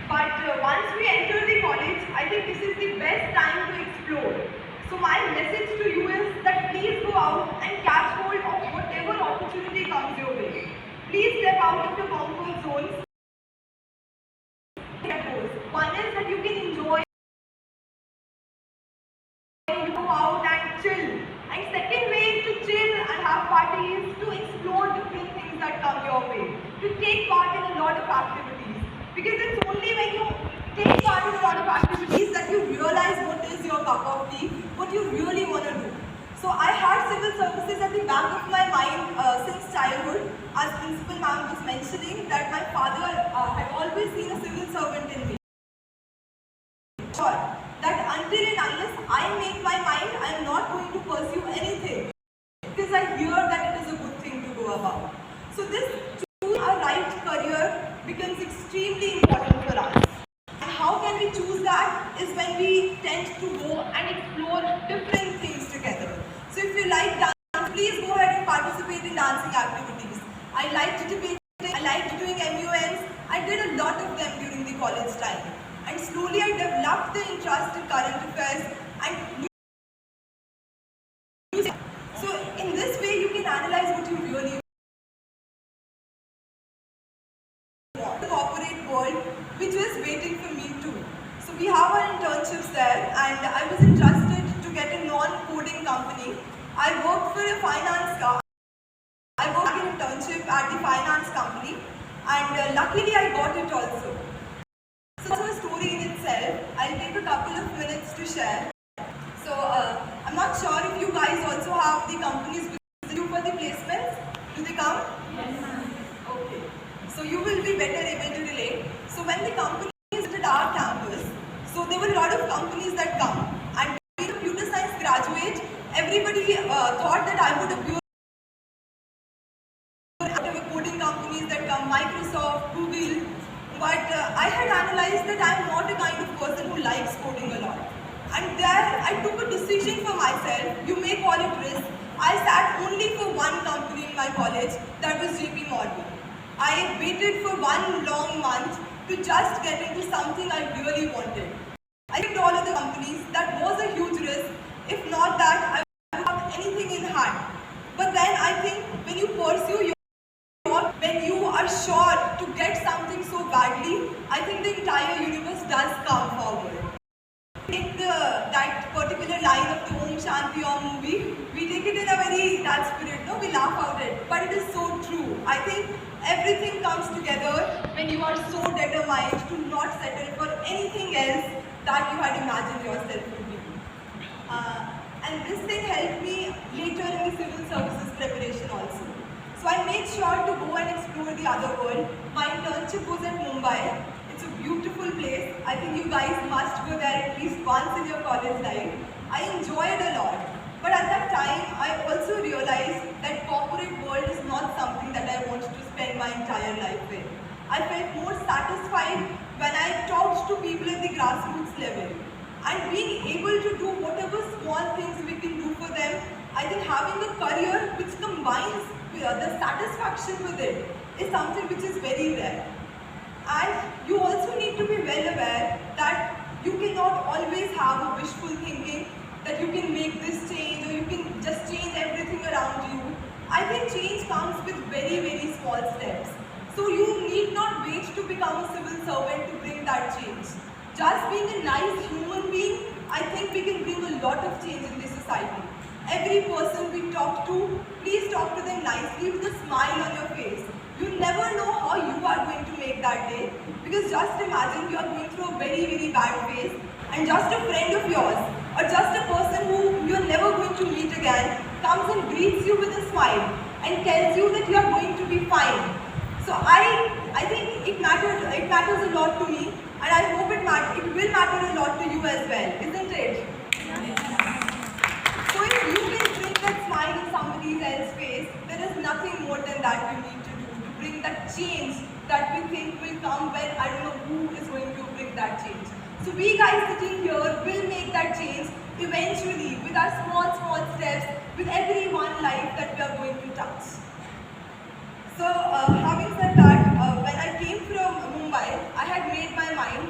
But once we enter the college, I think this is the best time to explore. So my message to you is that please go out and catch hold of whatever opportunity comes your way. Please step out of your comfort zones. One is that you can enjoy, you go out and chill. And second way to chill and have parties, to explore different things that come your way, to take part in a lot of activities. Because it's only when you take part in a lot of activities that you realize what is your cup of tea, what you really want to do. So I had civil services at the back of my mind since childhood. As Principal Ma'am was mentioning, that my father had always seen a civil servant in me. Sure, that until and unless I make my mind, I am not going to pursue anything. Because I hear that it is a good thing to go about. So this choose a right career becomes extremely important for us. And how can we choose that is when we tend to go and explore different things together. So if you like dance, please go ahead and participate in dancing activities. I liked debating, I liked doing MUNs. I did a lot of them during the college time. And slowly I developed the interest in current affairs and music. So in this way you can analyze what you really want. The corporate world, which was waiting for me too. So we have our internships there, and I was interested to get a non-coding company. I worked for a finance company. I worked in an internship at the finance company, and luckily I got it also. So that's a story in itself. I'll take a couple of minutes to share. So I'm not sure if you guys also have the companies with you for the placements. Do they come? Yes. Okay. So you will be better able to relate. So when the company visited our campus, so there were a lot of companies that come. And being a computer science graduate, everybody thought that I would appear at coding companies that come, Microsoft, Google. But I had analyzed that I am not a kind of person who likes coding a lot. And there I took a decision for myself. You may call it risk. I sat only for one company in my college, that was JP Morgan. I waited for 1 long month to just get into something I really wanted. I picked all of the companies. That was a huge risk. If not that, I would have anything in hand. But then I think when you pursue your when you are sure to get something so badly, I think the entire universe does come forward. Take that particular line of the Om Shanti Om movie, we take it in a very that spirit, no? We laugh at it, but it is so true. I think everything comes together when you are so determined to not settle for anything else that you had imagined yourself to be. And this thing helped me later in the civil services preparation also. So I made sure to go and explore the other world. My internship was at Mumbai. It's a beautiful place. I think you guys must go there at least once in your college life. I enjoyed a lot. But at that time, I also realized that corporate world is not something that I wanted to spend my entire life with. I felt more satisfied when I talked to people at the grassroots level. And being able to do whatever small things we can do for them, I think having a career which combines the satisfaction with it is something which is very rare. And you also need to be well aware that you cannot always have a wishful thinking that you can make this change or you can just change everything around you. I think change comes with very, very small steps. So you need not wait to become a civil servant to bring that change. Just being a nice human being, I think we can bring a lot of change in this society. Every person we talk to, please talk to them nicely with a smile on your face. You never know how you are going to make that day, because just imagine you are going through a very, very bad phase and just a friend of yours or just a person who you are never going to meet again comes and greets you with a smile and tells you that you are going to be fine. So I think it matters a lot to me, and I hope it will matter a lot to you as well, isn't it? So if you can bring that smile in somebody else's face, there is nothing more than that you need to do to bring that change that we think will come when I don't know who is going to bring that change. So we guys sitting here will make that change eventually with our small steps, with every one life that we are going to touch. So having said that, when I came from Mumbai, I had made my mind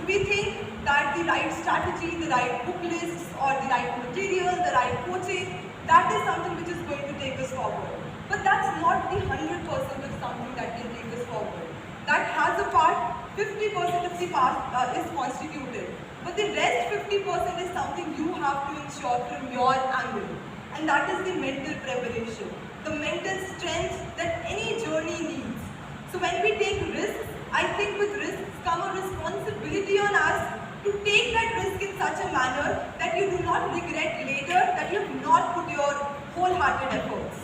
we think that the right strategy, the right book lists, or the right material, the right coaching, that is something which is going to take us forward. But that's not the 100% of something that can take us forward. That has a part, 50% of the part is constituted. But the rest 50% is something you have to ensure from your angle. And that is the mental preparation, the mental strength that any journey needs. So when we take risks, I think with risks come a responsibility on us to take that risk in such a manner that you do not regret later that you have not put your wholehearted efforts.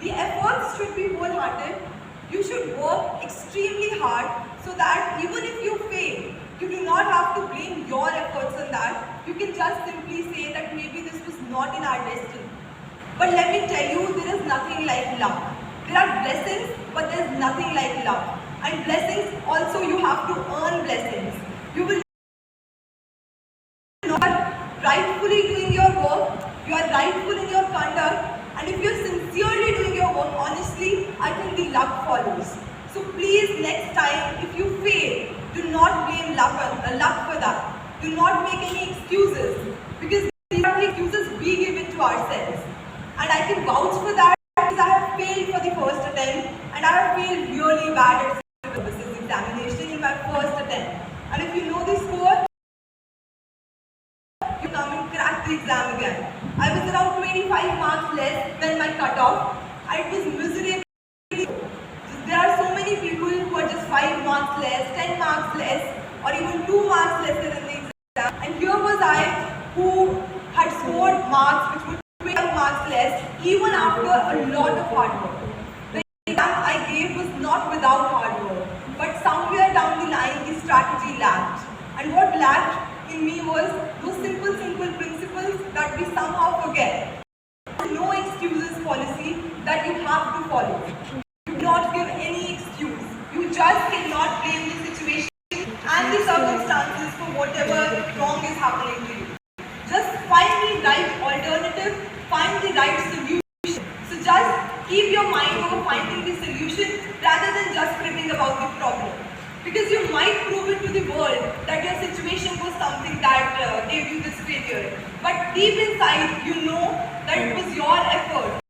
The efforts should be wholehearted. You should work extremely hard so that even if you fail, you do not have to blame your efforts on that. You can just simply say that maybe this was not in our destiny. But let me tell you, there is nothing like luck. There are blessings, but there is nothing like luck. And blessings also, you have to earn blessings. You will not rightfully doing your work, you are rightful in your conduct, and if you are sincerely doing your work honestly, I think the luck follows. So please, next time, if you fail, do not blame luck for that. Do not make any excuses, because these are the excuses we give it to ourselves. And I can vouch for that because I have failed for the first attempt, and I have failed really bad at civil services examination in my first attempt. And if you know the score, you come and crack the exam again. I was around 25 marks less than my cutoff. It was miserable. There are so many people who are just 5 marks less, 10 marks less, or even 2 marks lesser than the exam. And here was I, who had scored marks which were 12 marks less, even after a lot of hard work. The exam I gave was not without hard work, but somewhere down the line the strategy lacked. And what lacked in me was those simple principles that we somehow forget. No excuses policy that you have to follow. You do not give any excuse. You just cannot blame the situation and the circumstances for whatever wrong is happening to you. Just find the right alternative, find the right solution. So just keep your mind over finding the solution rather than just fretting about the problem. Because you might prove it to the world that your situation was something that gave you this failure. But deep inside, you know that it was your effort,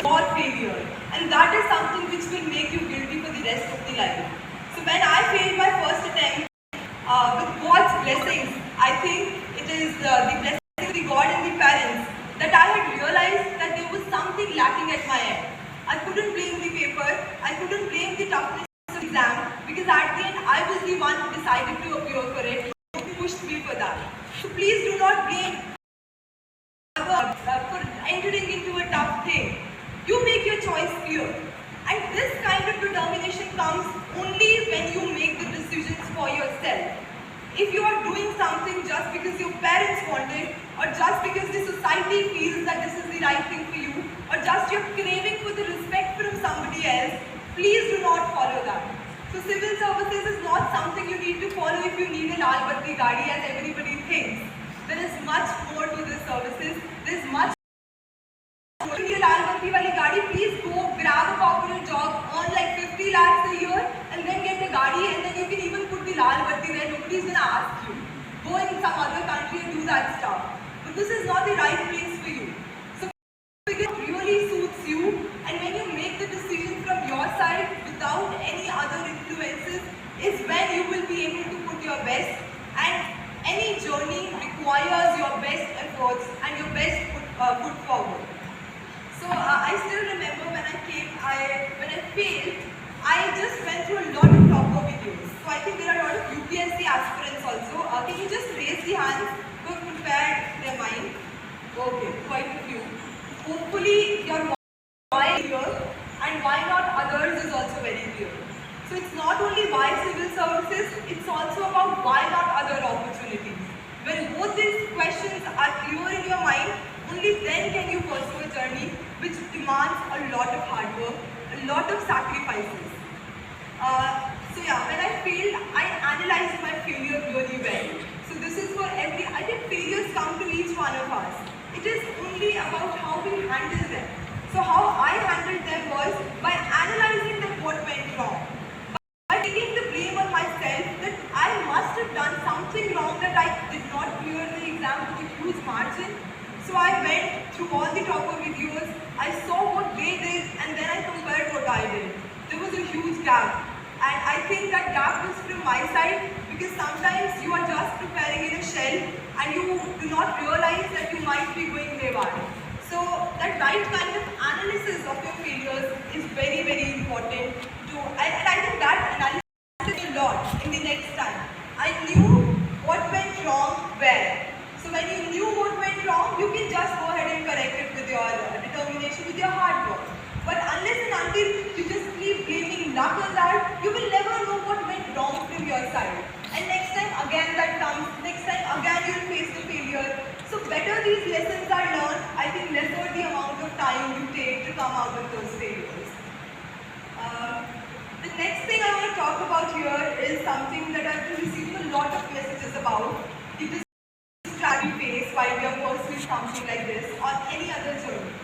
your failure. And that is something which will make you guilty for the rest of the life. So when I failed my first attempt, with God's blessings, I think it is the blessing of the God and the parents, that I had realized that there was something lacking at my end. I couldn't blame the paper, I couldn't blame the toughness of the exam, because at the end I was the one who decided to appear for it, who pushed me for that. So please do not blame others for entering into a tough thing. You make your choice clear. And this kind of determination comes only when you make the decisions for yourself. If you are doing something just because your parents want it, or just because the society feels that this is the right thing for you, or just you're craving for the respect from somebody else, please do not follow that. So civil services is not something you need to follow if you need a Lal Batti Gadi as everybody thinks. There is much more to this services. There is much more. If you need a Lal Batti Wali Gadi, please go grab a corporate job, earn like 50 lakhs a year, and then get a Gadi, and then you can even put the Lal Batti there. Nobody's going to ask you. Go in some other country and do that stuff. But this is not the right place for you. So it really suits you, and when you make the decision from your side without any other influences, is when you will be able to put your best. And any journey requires your best efforts and your best put forward. So I still remember when I failed, I just went through a lot of proper videos. So I think there are a lot of UPSC aspirants also. Can you just raise the hands who have prepared their mind? Okay, quite a few. Hopefully your why here and why not others is also very clear. So it's not only why civil services, it's also about why not other opportunities. When both these questions are clear in your mind, only then can you pursue a journey which demands a lot of hard work, a lot of sacrifices. So yeah, when I failed, I analyzed my failure really well. So this is for I think failures come to each one of us. It is only about how we handle them. So how I handled them was by analyzing that what went wrong. By taking the blame on myself that I must have done something I went through all the topper videos, I saw what they did and then I compared what I did. There was a huge gap. And I think that gap was from my side because sometimes you are just preparing in a shell and you do not realize that you might be going haywire. So that right kind of analysis of your failures is very, very important. And I think that analysis a lot in the next time. I knew what went wrong where. So when you knew what went wrong, you can just go ahead and correct it with your determination, with your hard work. But unless and until you just keep blaming luck on that, you will never know what went wrong from your side. And next time again that comes, next time again you will face the failure. So better these lessons are learned, I think lesser the amount of time you take to come out of those failures. The next thing I want to talk about here is something that I've been receiving a lot of messages about. The distraction we face while we are pursuing something like this or any other journey,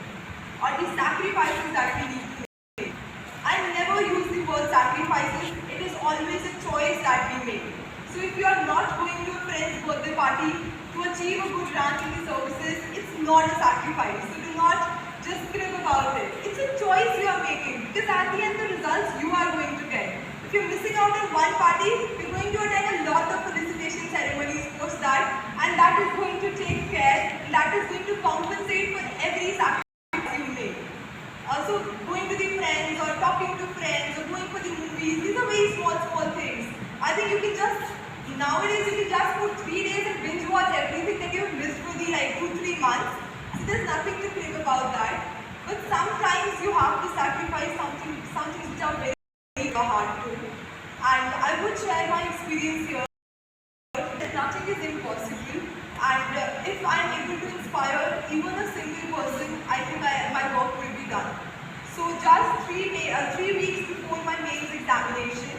or the sacrifices that we need to make. I never use the word sacrifices, it is always a choice that we make. So if you are not going to a friend's birthday party to achieve a good rank in the services, it's not a sacrifice. So do not just crib about it. It's a choice you are making because at the end the results you are going to get. If you're missing out on one party, you're going to attend a lot of felicitation ceremonies post that, and that is going to take care, and that is going to compensate for every sacrifice you make. So going to the friends or talking to friends or going for the movies, these are very small things. I think you can just, nowadays you can just put 3 days and binge watch everything that you've missed for the 2-3 months. So there's nothing to crave about that. But sometimes you have to sacrifice something which are very hard to. And I would share my experience here that nothing is impossible. And if I'm able to inspire even a single person, I think my work will be done. So just 3 weeks before my mains examination,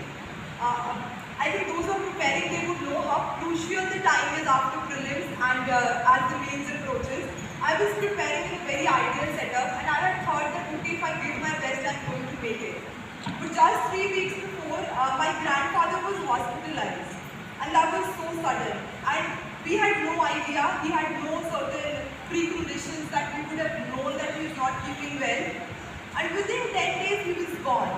I think those who are preparing, they would know how crucial the time is after prelims and as the mains approaches. I was preparing in a very ideal setup and I had thought that okay, if I give my best, I'm going to make it. But just 3 weeks before, my grandfather was hospitalized and that was so sudden. And we had no idea, he had no certain preconditions that we would have known that he was not keeping well. And within 10 days, he was gone.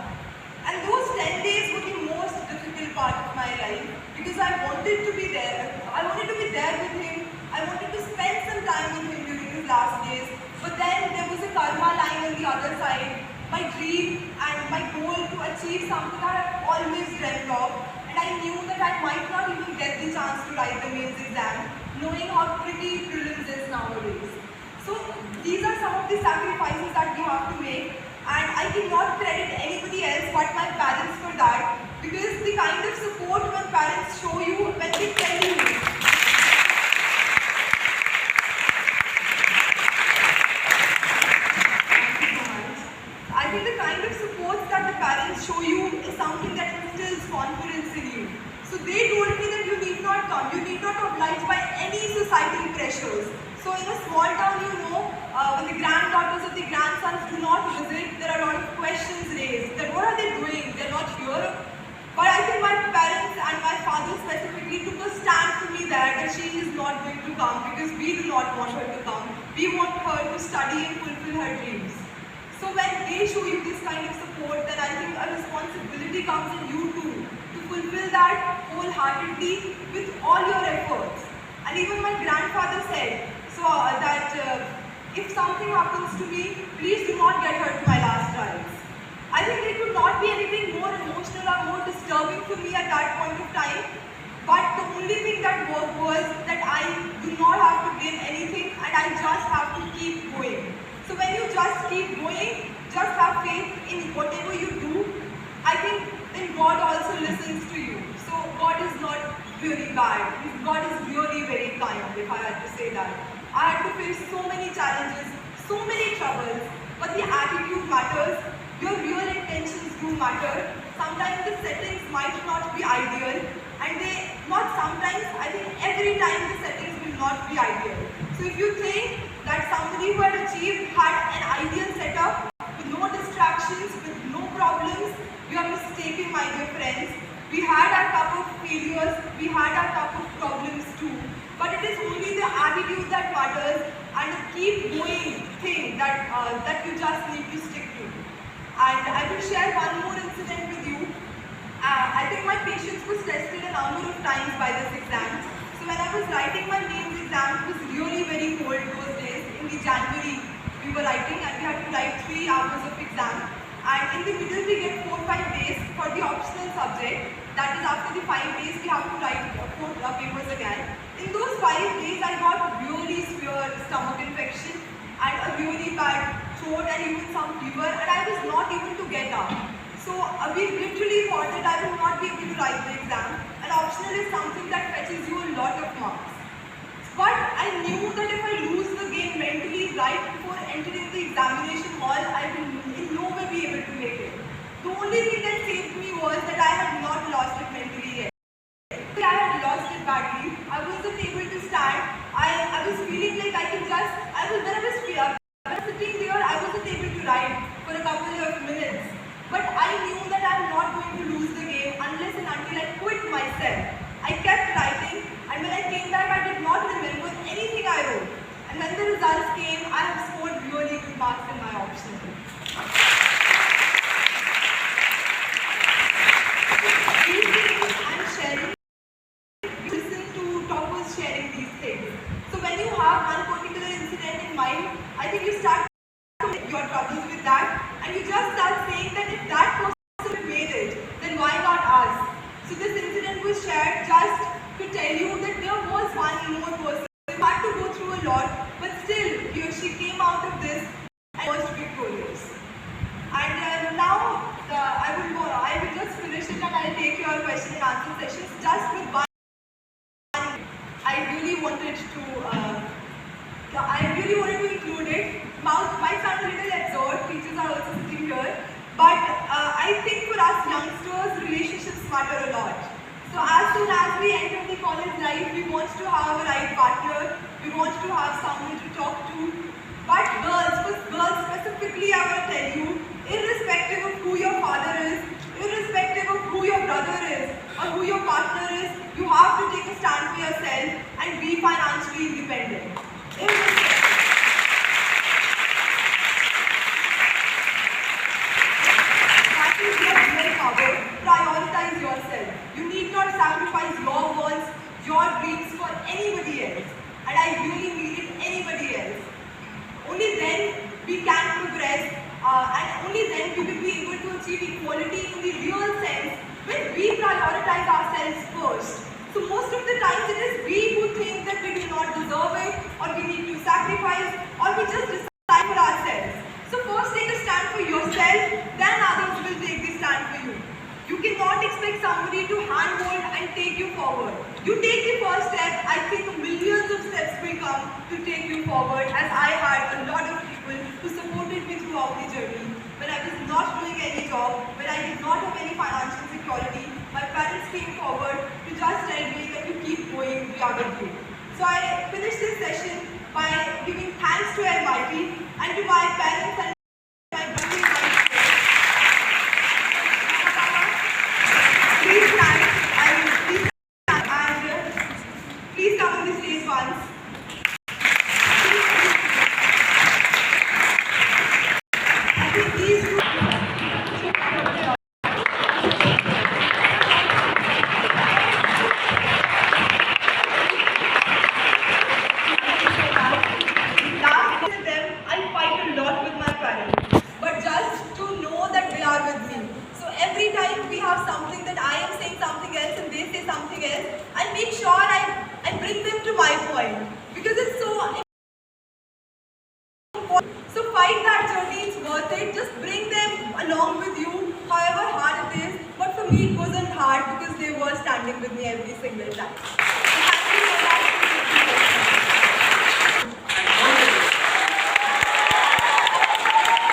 And those 10 days were the most difficult part of my life because I wanted to be there. I wanted to be there with him. I wanted to spend some time with him during his last days. But then there was a karma lying on the other side. My dream and my goal to achieve something I have always dreamt of. And I knew that I might not even get the chance to write the mains exam, knowing how pretty prelims is nowadays. So these are some of the sacrifices that we have to make. And I cannot credit anybody else but my parents for that, because the kind of support when parents show you, when they tell you, I think the kind of support that the parents show you is something that instills confidence in you. So they told me that you need not come, you need not oblige by any societal pressures. So in a small town, you know, when the granddaughters or the grandsons do not visit, there are a lot of questions raised. That what are they doing? They're not here. But I think my parents and my father specifically took a stand for me there that she is not going to come because we do not want her to come. We want her to study and fulfill her dreams. So when they show you this kind of support, then I think a responsibility comes in you too to fulfill that wholeheartedly with all your efforts. And even my grandfather said, that if something happens to me, please do not get hurt my last trials. I think it could not be anything more emotional or more disturbing for me at that point of time. But the only thing that worked was that I do not have to blame anything and I just have to keep going. So when you just keep going, just have faith in whatever you do, I think then God also listens to you. So God is not really bad. God is really very kind, if I had to say that. I had to face so many challenges, so many troubles, but the attitude matters, your real intentions do matter. Sometimes the settings might not be ideal, and not sometimes, I think every time the settings will not be ideal. So if you think that somebody who had achieved had an ideal setup, with no distractions, with no problems, you are mistaken, my dear friends. We had our cup of failures, we had our cup of problems too. But it is only the attitude that matters and the key keep going thing that you just need to stick to. And I will share one more incident with you. I think my patience was tested a number of times by this exam. So when I was writing my mains exam, it was really very cold those days. In the January, we were writing and we had to write 3 hours of exam. And in the middle, we get 4-5 days for the optional subject. That is, after the 5 days, we have to write 4 papers again. In those 5 days, I got really severe stomach infection and a really bad throat and even some fever, and I was not able to get up. So we literally thought that I will not be able to write the exam. And optional is something that fetches you a lot of marks. But I knew that if I lose the game mentally right before entering the examination hall, I will in no way be able to make it. The only thing that saved me was that I had not lost it mentally yet. I had lost it badly. I wasn't able to stand. I was feeling like I can just, when I was sitting there, I wasn't able to write for a couple of minutes. But I knew that I'm not going to lose the game unless and until I quit myself. I kept writing, and when I came back, I did not remember anything I wrote. And when the results came, I have scored really good marks in my optional. These things I'm sharing, you listen to toppers sharing these things. So when you have one particular incident in mind, I think you start to make your troubles with that, and you just start saying that if that person made it, then why not us? So this incident was shared just to tell you that there was one more person who had to go through a lot, but still he or she came out of this and was victorious. And now I will just finish it, and I'll take your question and answer sessions just with one. I really wanted to include it. Might sound a little absurd, teachers are also sitting here, but I think for us youngsters, relationships matter a lot. So as soon as we enter the college life, we want to have a right partner, we want to have someone to talk to. But girls specifically, I will tell you, irrespective of who your father is, irrespective of who your brother is, or who your partner is, you have to take a stand for yourself and be financially independent. That is your real power. Prioritize yourself. You need not sacrifice your wants, your dreams for anybody else. And I really mean it, anybody else. Only then we can progress, and only then we will be able to achieve equality in the real sense when we prioritize ourselves first. So most of the times it is we who think that we do not deserve it, or we need to sacrifice, or we just decide for ourselves. So first take a stand for yourself, then others will take the stand for you. You cannot expect somebody to handhold and take you forward. You take the first step, I think millions of steps will come to take you forward, as I had a lot of people who supported me throughout the journey. When I was not doing any job, when I did not have any financial security, my parents came forward to just tell me that you keep going, we are with you. So I finished this session by giving thanks to Almighty and to my parents and my brothers. Please stand, and please come on the stage once. I think these two every time we have something that I am saying something else and they say something else, I make sure I bring them to my point, because it's so important. So fight that journey, it's worth it. Just bring them along with you, however hard it is. But for me it wasn't hard because they were standing with me every single time.